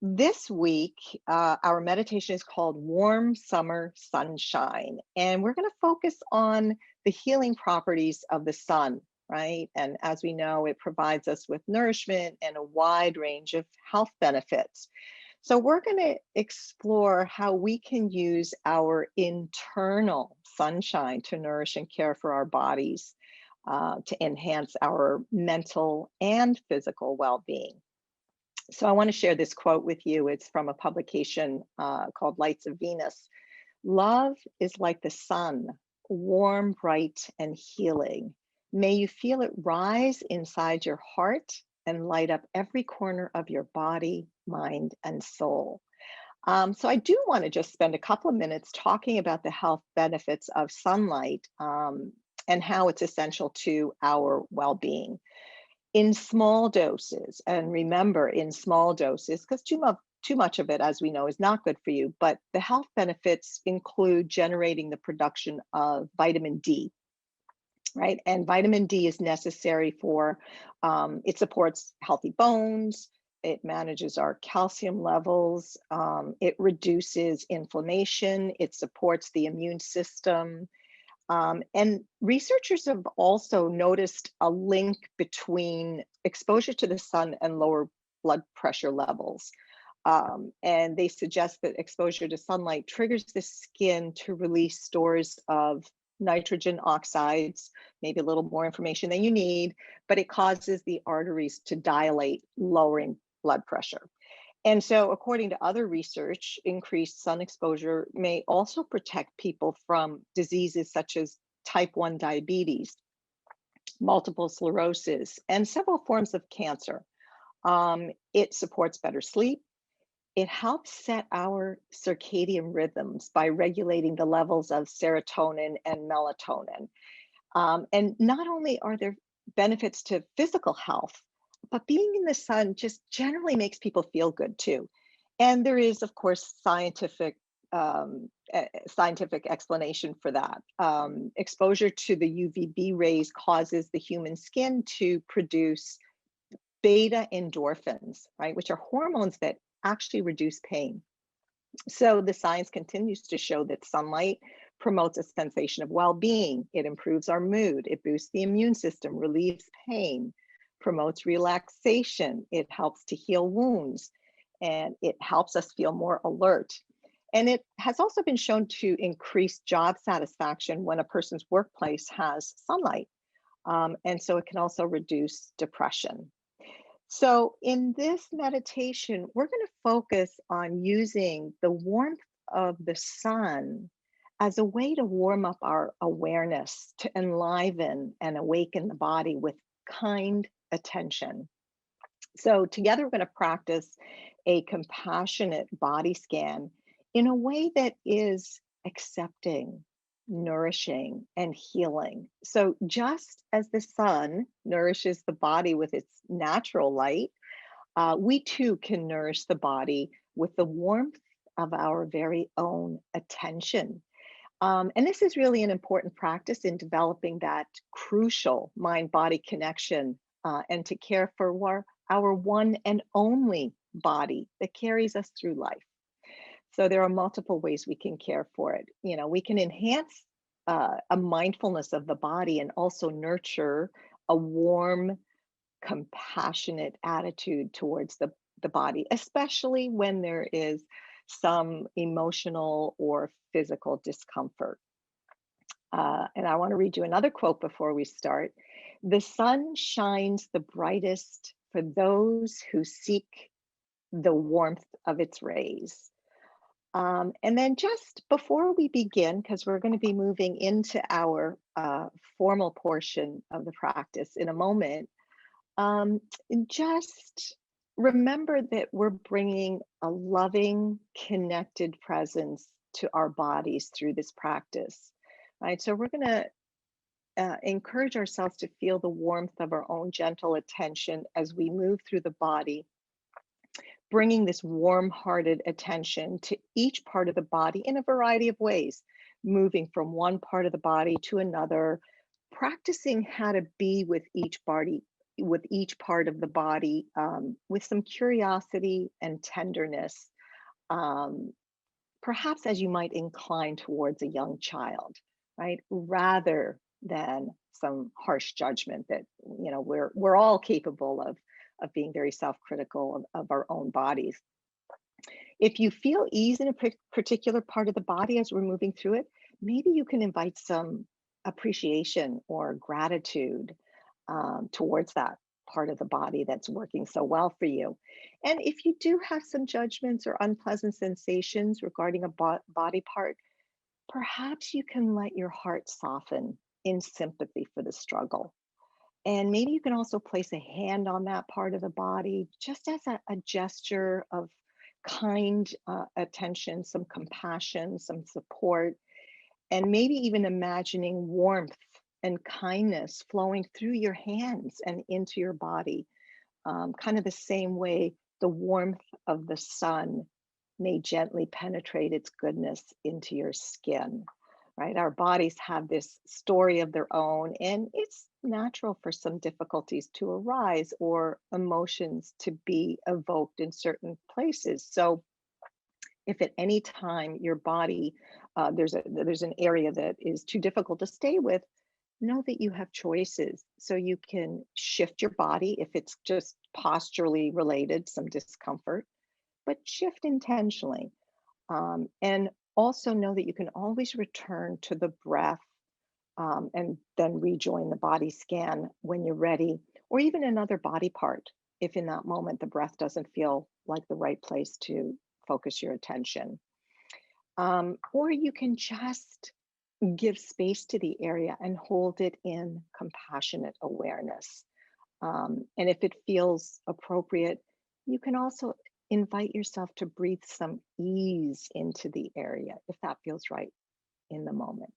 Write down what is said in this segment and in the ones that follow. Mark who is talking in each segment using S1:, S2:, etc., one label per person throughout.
S1: This week, our meditation is called Warm Summer Sunshine, and we're going to focus on the healing properties of the sun, right? And as we know, it provides us with nourishment and a wide range of health benefits. So, we're going to explore how we can use our internal sunshine to nourish and care for our bodies, to enhance our mental and physical well being. So I want to share this quote with you. It's from a publication called Lights of Venus. Love is like the sun, warm, bright, and healing. May you feel it rise inside your heart and light up every corner of your body, mind, and soul. So I do want to just spend a couple of minutes talking about the health benefits of sunlight, and how it's essential to our well-being in small doses. And remember, in small doses, because too much of it, as we know, is not good for you. But the health benefits include generating the production of vitamin D, right? And vitamin D is necessary for, it supports healthy bones. It manages our calcium levels. It reduces inflammation. It supports the immune system. And researchers have also noticed a link between exposure to the sun and lower blood pressure levels. And they suggest that exposure to sunlight triggers the skin to release stores of nitrogen oxides, maybe a little more information than you need, but it causes the arteries to dilate, lowering blood pressure. And so, according to other research, increased sun exposure may also protect people from diseases such as type 1 diabetes, multiple sclerosis, and several forms of cancer. It supports better sleep. It helps set our circadian rhythms by regulating the levels of serotonin and melatonin. And not only are there benefits to physical health, but being in the sun just generally makes people feel good too. And there is, of course, scientific explanation for that. Exposure to the UVB rays causes the human skin to produce beta endorphins, right, which are hormones that actually reduce pain. So the science continues to show that sunlight promotes a sensation of well-being. It improves our mood. It boosts the immune system, relieves pain, promotes relaxation. It helps to heal wounds, and it helps us feel more alert. And it has also been shown to increase job satisfaction when a person's workplace has sunlight. And so it can also reduce depression. So, in this meditation, we're going to focus on using the warmth of the sun as a way to warm up our awareness, to enliven and awaken the body with kind attention. So, together, we're going to practice a compassionate body scan in a way that is accepting, nourishing, and healing. So, just as the sun nourishes the body with its natural light, we too can nourish the body with the warmth of our very own attention. And this is really an important practice in developing that crucial mind body connection, and to care for our one and only body that carries us through life. So there are multiple ways we can care for it. You know, we can enhance a mindfulness of the body and also nurture a warm, compassionate attitude towards the body, especially when there is some emotional or physical discomfort. And I want to read you another quote before we start. The sun shines the brightest for those who seek the warmth of its rays. And then just before we begin, because we're going to be moving into our formal portion of the practice in a moment, um, just remember that we're bringing a loving, connected presence to our bodies through this practice, right? So we're going to encourage ourselves to feel the warmth of our own gentle attention as we move through the body, bringing this warm hearted attention to each part of the body in a variety of ways, moving from one part of the body to another, practicing how to be with each with each part of the body, with some curiosity and tenderness, um, perhaps as you might incline towards a young child, right? Rather than some harsh judgment that, we're all capable of being very self-critical of our own bodies. If you feel ease in a particular part of the body as we're moving through it, maybe you can invite some appreciation or gratitude towards that part of the body that's working so well for you. And if you do have some judgments or unpleasant sensations regarding a body part, perhaps you can let your heart soften in sympathy for the struggle. And maybe you can also place a hand on that part of the body just as a gesture of kind attention, some compassion, some support, and maybe even imagining warmth and kindness flowing through your hands and into your body, kind of the same way the warmth of the sun may gently penetrate its goodness into your skin, right? Our bodies have this story of their own, and it's natural for some difficulties to arise or emotions to be evoked in certain places. So, if at any time your body there's an area that is too difficult to stay with, know that you have choices. So you can shift your body if it's just posturally related, some discomfort, but shift intentionally. And also know that you can always return to the breath, and then rejoin the body scan when you're ready, or even another body part if in that moment the breath doesn't feel like the right place to focus your attention. Or you can just give space to the area and hold it in compassionate awareness. And if it feels appropriate, you can also invite yourself to breathe some ease into the area if that feels right in the moment.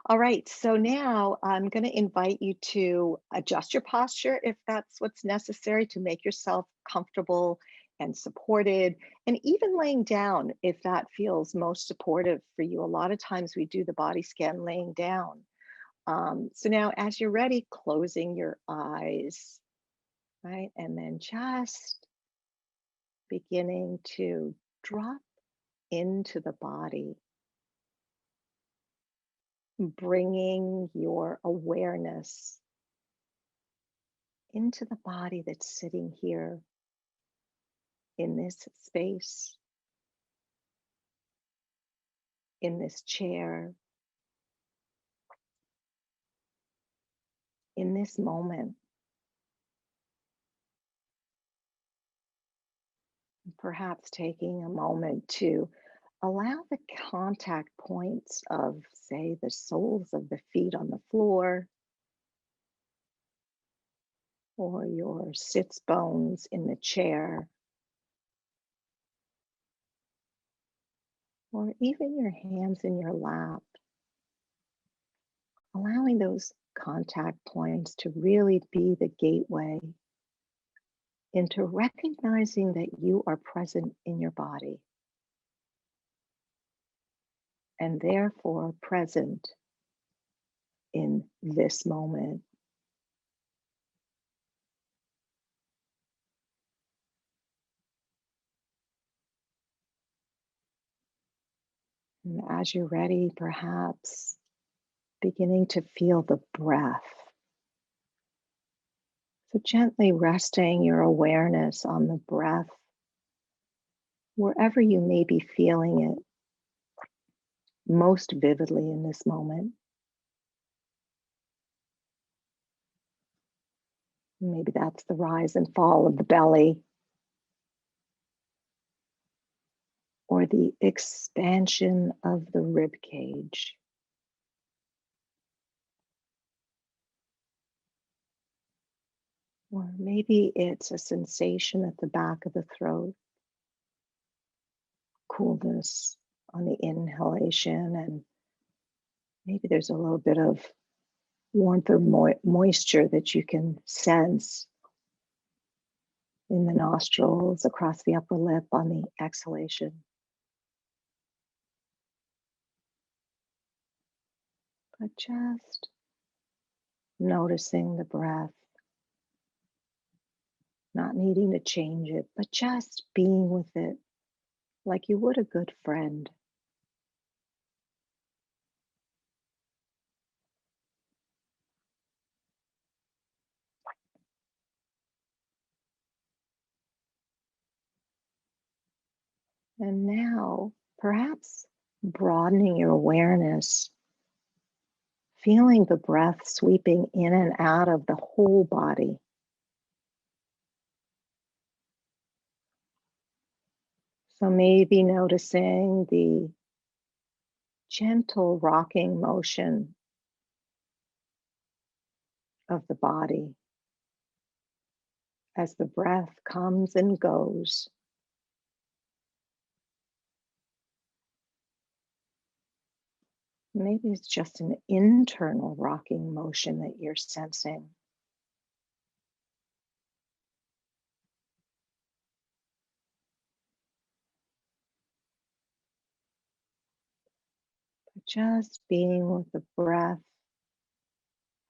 S1: All right, so now I'm going to invite you to adjust your posture if that's what's necessary to make yourself comfortable and supported, and even laying down if that feels most supportive for you. A lot of times we do the body scan laying down. So now, as you're ready, closing your eyes, right? And then just beginning to drop into the body, bringing your awareness into the body that's sitting here in this space, in this chair, in this moment. Perhaps taking a moment to allow the contact points of, say, the soles of the feet on the floor, or your sits bones in the chair, or even your hands in your lap, allowing those contact points to really be the gateway into recognizing that you are present in your body and therefore present in this moment. And as you're ready, perhaps beginning to feel the breath. So gently resting your awareness on the breath, wherever you may be feeling it most vividly in this moment. Maybe that's the rise and fall of the belly, or the expansion of the rib cage. Or maybe it's a sensation at the back of the throat, coolness on the inhalation, and maybe there's a little bit of warmth or moisture that you can sense in the nostrils, across the upper lip on the exhalation. But just noticing the breath not needing to change it, but just being with it like you would a good friend. And now, perhaps broadening your awareness, feeling the breath sweeping in and out of the whole body. So maybe noticing the gentle rocking motion of the body as the breath comes and goes. Maybe it's just an internal rocking motion that you're sensing. But just being with the breath,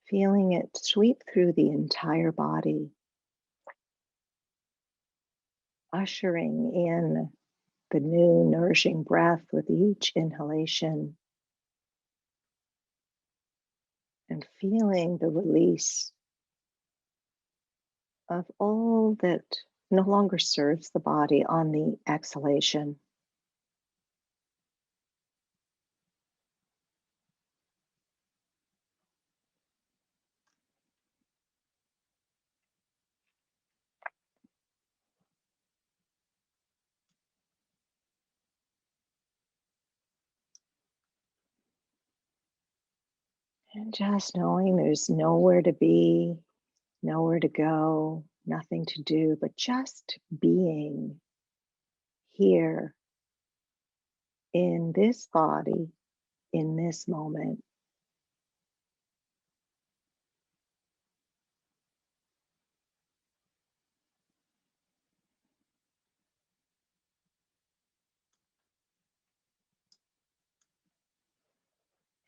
S1: feeling it sweep through the entire body, ushering in the new nourishing breath with each inhalation and feeling the release of all that no longer serves the body on the exhalation. And just knowing there's nowhere to be, nowhere to go, nothing to do, but just being here in this body, in this moment.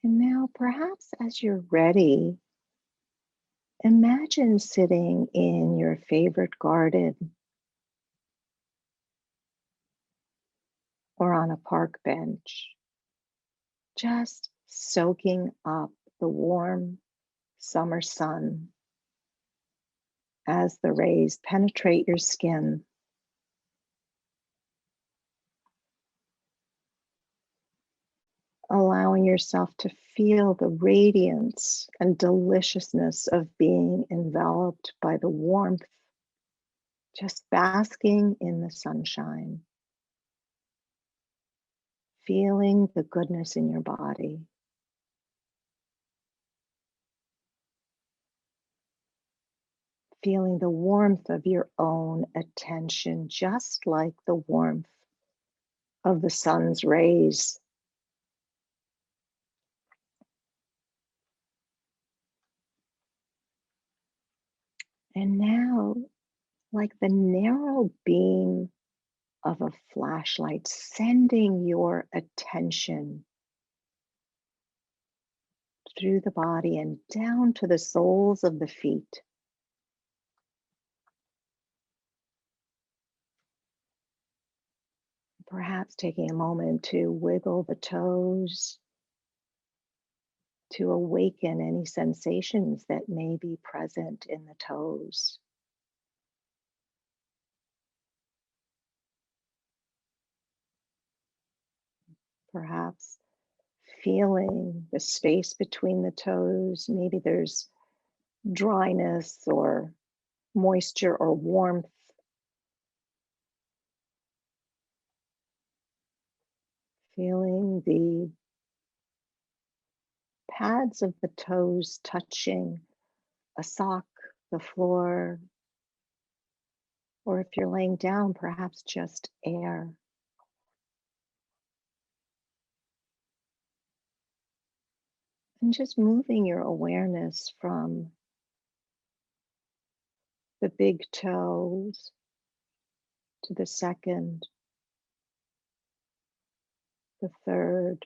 S1: And now, perhaps as you're ready, imagine sitting in your favorite garden or on a park bench, just soaking up the warm summer sun as the rays penetrate your skin, allowing yourself to feel the radiance and deliciousness of being enveloped by the warmth, just basking in the sunshine, feeling the goodness in your body. Feeling the warmth of your own attention, just like the warmth of the sun's rays. And now, like the narrow beam of a flashlight, sending your attention through the body and down to the soles of the feet. Perhaps taking a moment to wiggle the toes, to awaken any sensations that may be present in the toes. Perhaps feeling the space between the toes. Maybe there's dryness or moisture or warmth. Feeling the pads of the toes touching a sock, the floor, or if you're laying down, perhaps just air. And just moving your awareness from the big toes to the second, the third,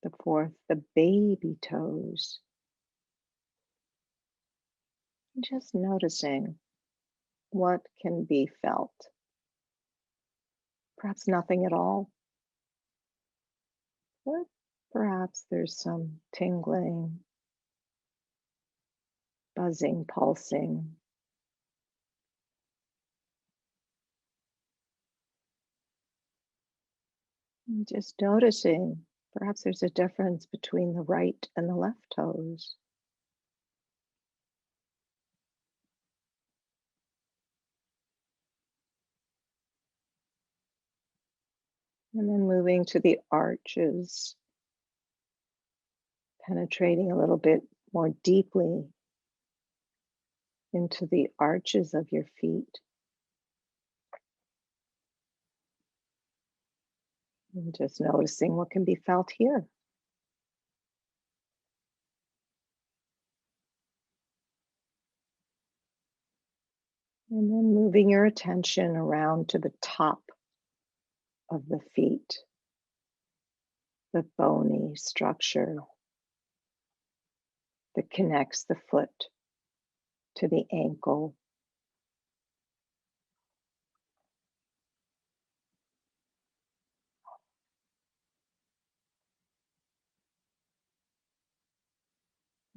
S1: the fourth, the baby toes, Just noticing what can be felt. Perhaps nothing at all, but perhaps there's some tingling, buzzing, pulsing. And just noticing, perhaps there's a difference between the right and the left toes. And then moving to the arches, penetrating a little bit more deeply into the arches of your feet. And just noticing what can be felt here. And then moving your attention around to the top of the feet, the bony structure that connects the foot to the ankle.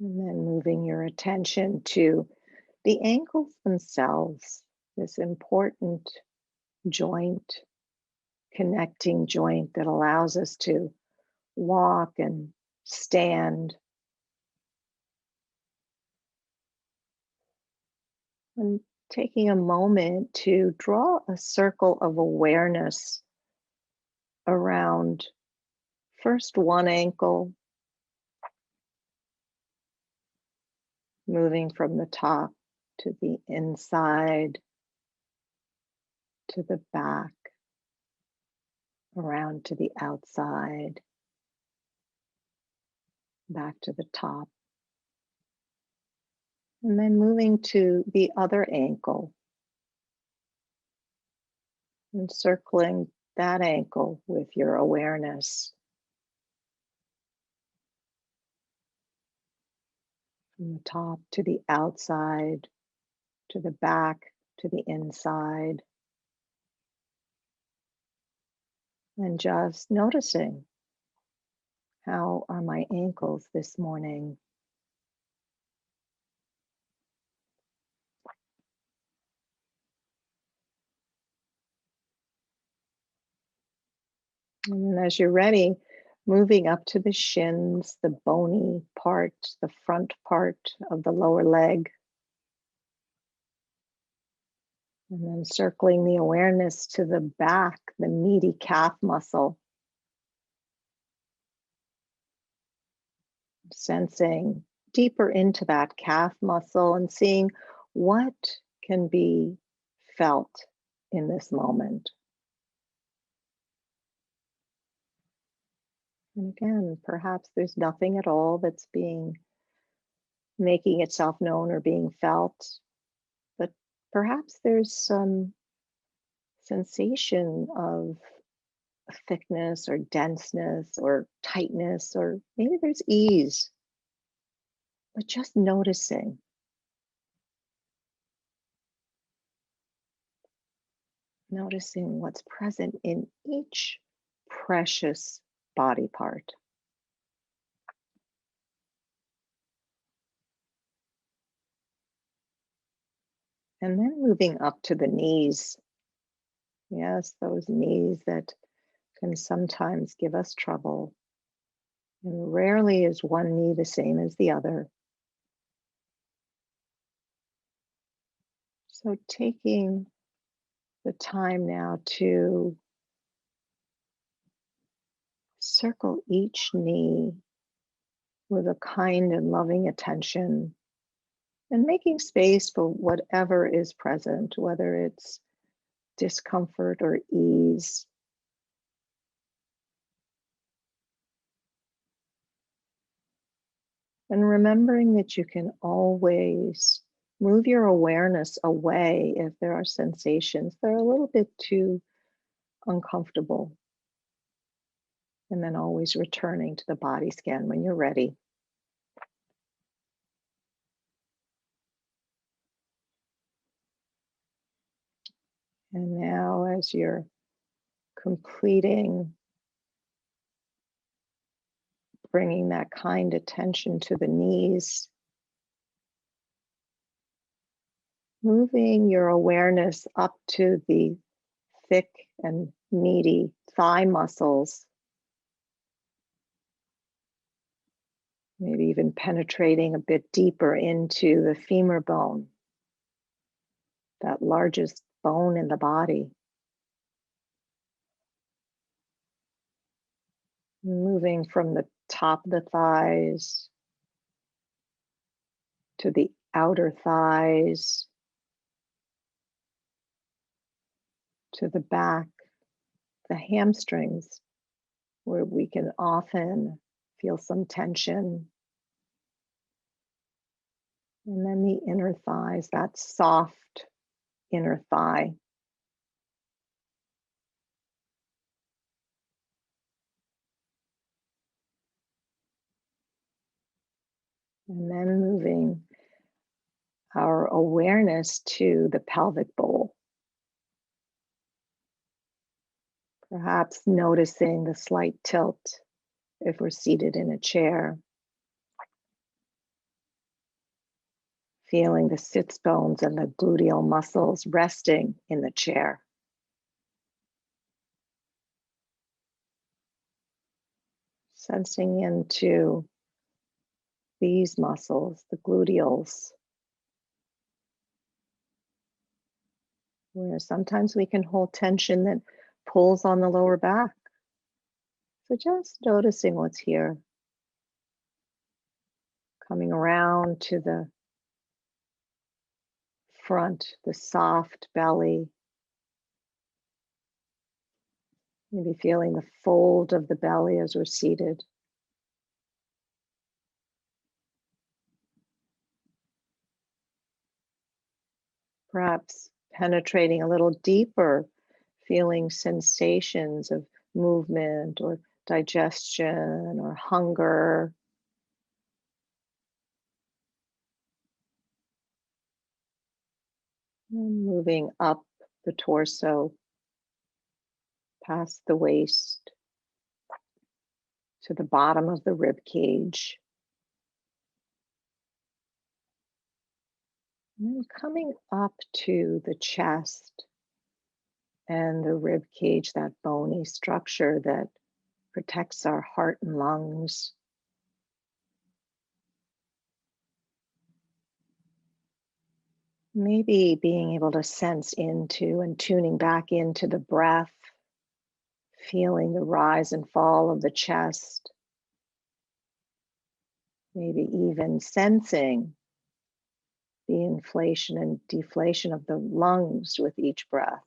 S1: And then moving your attention to the ankles themselves, this important joint, connecting joint that allows us to walk and stand. And taking a moment to draw a circle of awareness around first one ankle, moving from the top to the inside, to the back, around to the outside, back to the top. And then moving to the other ankle and circling that ankle with your awareness. From the top to the outside, to the back, to the inside. And just noticing, how are my ankles this morning? And then as you're ready, moving up to the shins, the bony part, the front part of the lower leg. And then circling the awareness to the back, the meaty calf muscle. Sensing deeper into that calf muscle and seeing what can be felt in this moment. And again, perhaps there's nothing at all that's making itself known or being felt, but perhaps there's some sensation of thickness or denseness or tightness, or maybe there's ease, but just noticing what's present in each precious body part. And then moving up to the knees. Yes, those knees that can sometimes give us trouble. And rarely is one knee the same as the other. So taking the time now to circle each knee with a kind and loving attention, and making space for whatever is present, whether it's discomfort or ease. And remembering that you can always move your awareness away if there are sensations that are a little bit too uncomfortable. And then always returning to the body scan when you're ready. And now, as you're completing, bringing that kind attention to the knees, moving your awareness up to the thick and meaty thigh muscles, maybe even penetrating a bit deeper into the femur bone, that largest bone in the body. Moving from the top of the thighs to the outer thighs, to the back, the hamstrings, where we can often feel some tension. And then the inner thighs, that soft inner thigh. And then moving our awareness to the pelvic bowl. Perhaps noticing the slight tilt if we're seated in a chair. Feeling the sits bones and the gluteal muscles resting in the chair. Sensing into these muscles, the gluteals, where sometimes we can hold tension that pulls on the lower back. So just noticing what's here. Coming around to the front, the soft belly. Maybe feeling the fold of the belly as we're seated. Perhaps penetrating a little deeper, feeling sensations of movement or digestion or hunger. And moving up the torso, past the waist, to the bottom of the rib cage. And then coming up to the chest and the rib cage, that bony structure that protects our heart and lungs. Maybe being able to sense into and tuning back into the breath, feeling the rise and fall of the chest, maybe even sensing the inflation and deflation of the lungs with each breath.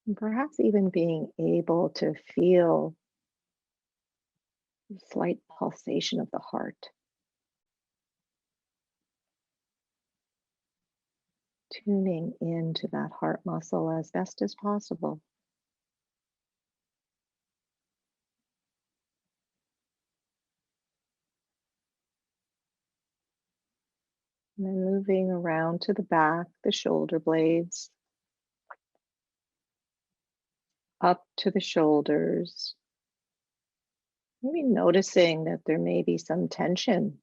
S1: And perhaps even being able to feel the slight pulsation of the heart, tuning into that heart muscle as best as possible. And then moving around to the back, the shoulder blades, up to the shoulders. Maybe noticing that there may be some tension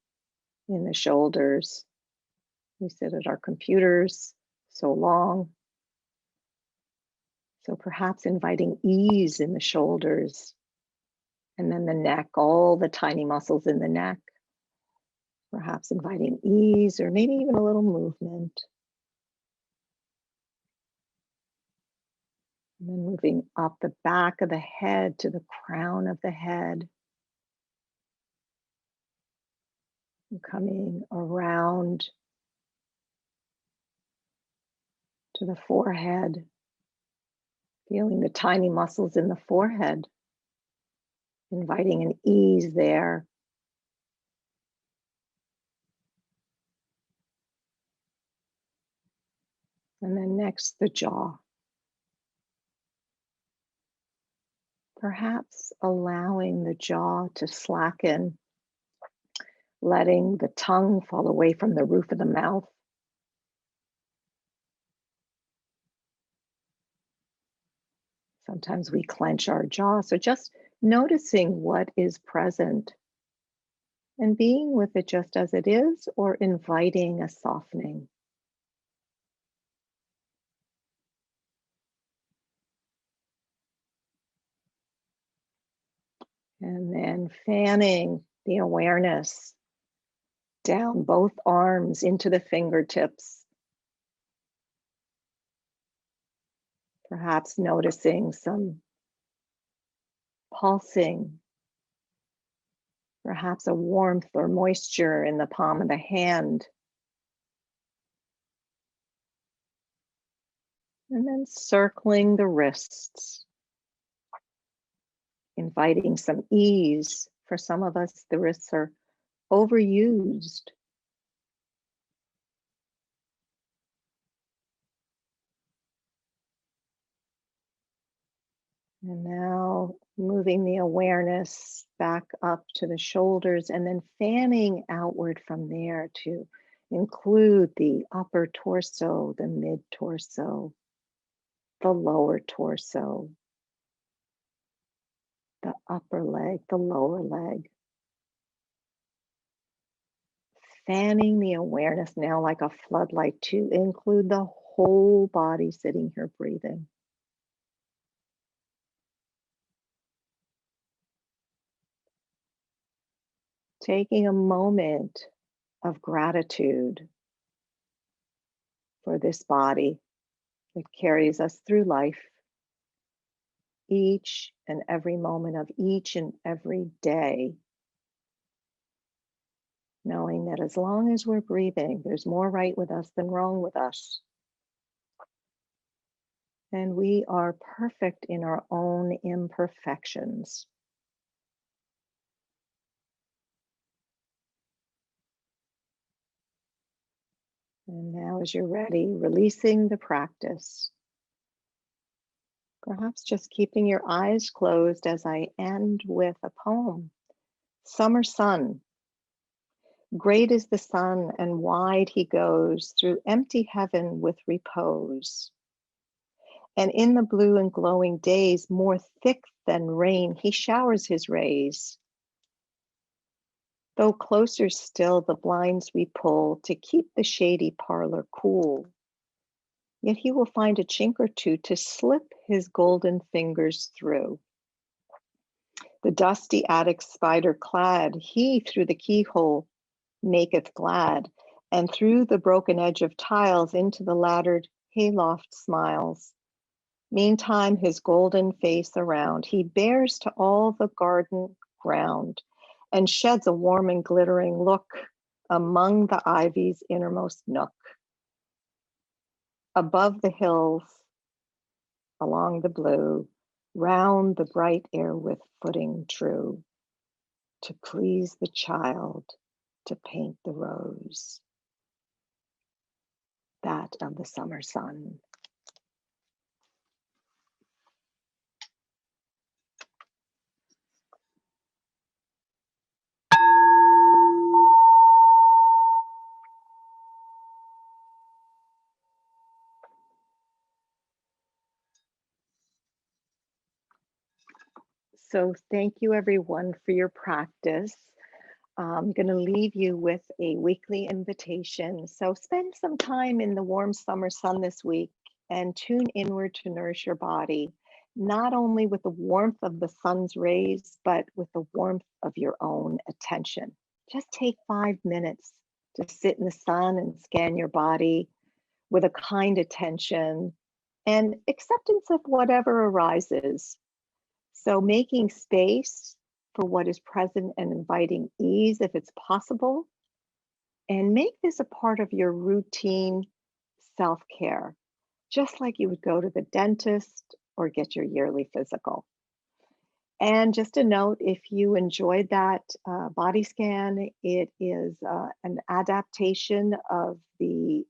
S1: in the shoulders. We sit at our computers so long. So perhaps inviting ease in the shoulders, and then the neck, all the tiny muscles in the neck. Perhaps inviting ease or maybe even a little movement. And then moving up the back of the head to the crown of the head. And coming around to the forehead. Feeling the tiny muscles in the forehead. Inviting an ease there. And then next, the jaw. Perhaps allowing the jaw to slacken letting the tongue fall away from the roof of the mouth. Sometimes we clench our jaw. So just noticing what is present and being with it just as it is, or inviting a softening. And then fanning the awareness down both arms into the fingertips. Perhaps noticing some pulsing, perhaps a warmth or moisture in the palm of the hand. And then circling the wrists, inviting some ease. For some of us, the wrists are overused. And now moving the awareness back up to the shoulders and then fanning outward from there to include the upper torso, the mid torso, the lower torso, the upper leg, the lower leg. Fanning the awareness now like a floodlight to include the whole body sitting here breathing. Taking a moment of gratitude for this body that carries us through life, each and every moment of each and every day, knowing that as long as we're breathing, there's more right with us than wrong with us. And we are perfect in our own imperfections. And now, as you're ready, releasing the practice. Perhaps just keeping your eyes closed as I end with a poem. Summer sun. Great is the sun and wide he goes through empty heaven with repose. And in the blue and glowing days, more thick than rain, he showers his rays. Though closer still the blinds we pull to keep the shady parlor cool, yet he will find a chink or two to slip his golden fingers through. The dusty attic spider clad, he through the keyhole maketh glad, and through the broken edge of tiles into the laddered hayloft smiles. Meantime, his golden face around, he bears to all the garden ground, and sheds a warm and glittering look among the ivy's innermost nook. Above the hills, along the blue, round the bright air with footing true, to please the child, to paint the rose, that of the summer sun. So thank you everyone for your practice. I'm going to leave you with a weekly invitation. So spend some time in the warm summer sun this week and tune inward to nourish your body, not only with the warmth of the sun's rays, but with the warmth of your own attention. Just take 5 minutes to sit in the sun and scan your body with a kind attention and acceptance of whatever arises. So making space for what is present and inviting ease if it's possible, and make this a part of your routine self-care, just like you would go to the dentist or get your yearly physical. And just a note, if you enjoyed that body scan, it is an adaptation of the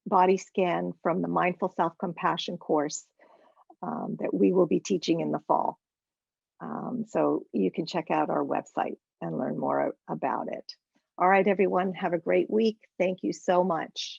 S1: body scan from the Mindful Self-Compassion course that we will be teaching in the fall. So you can check out our website and learn more about it. All right, everyone, have a great week. Thank you so much.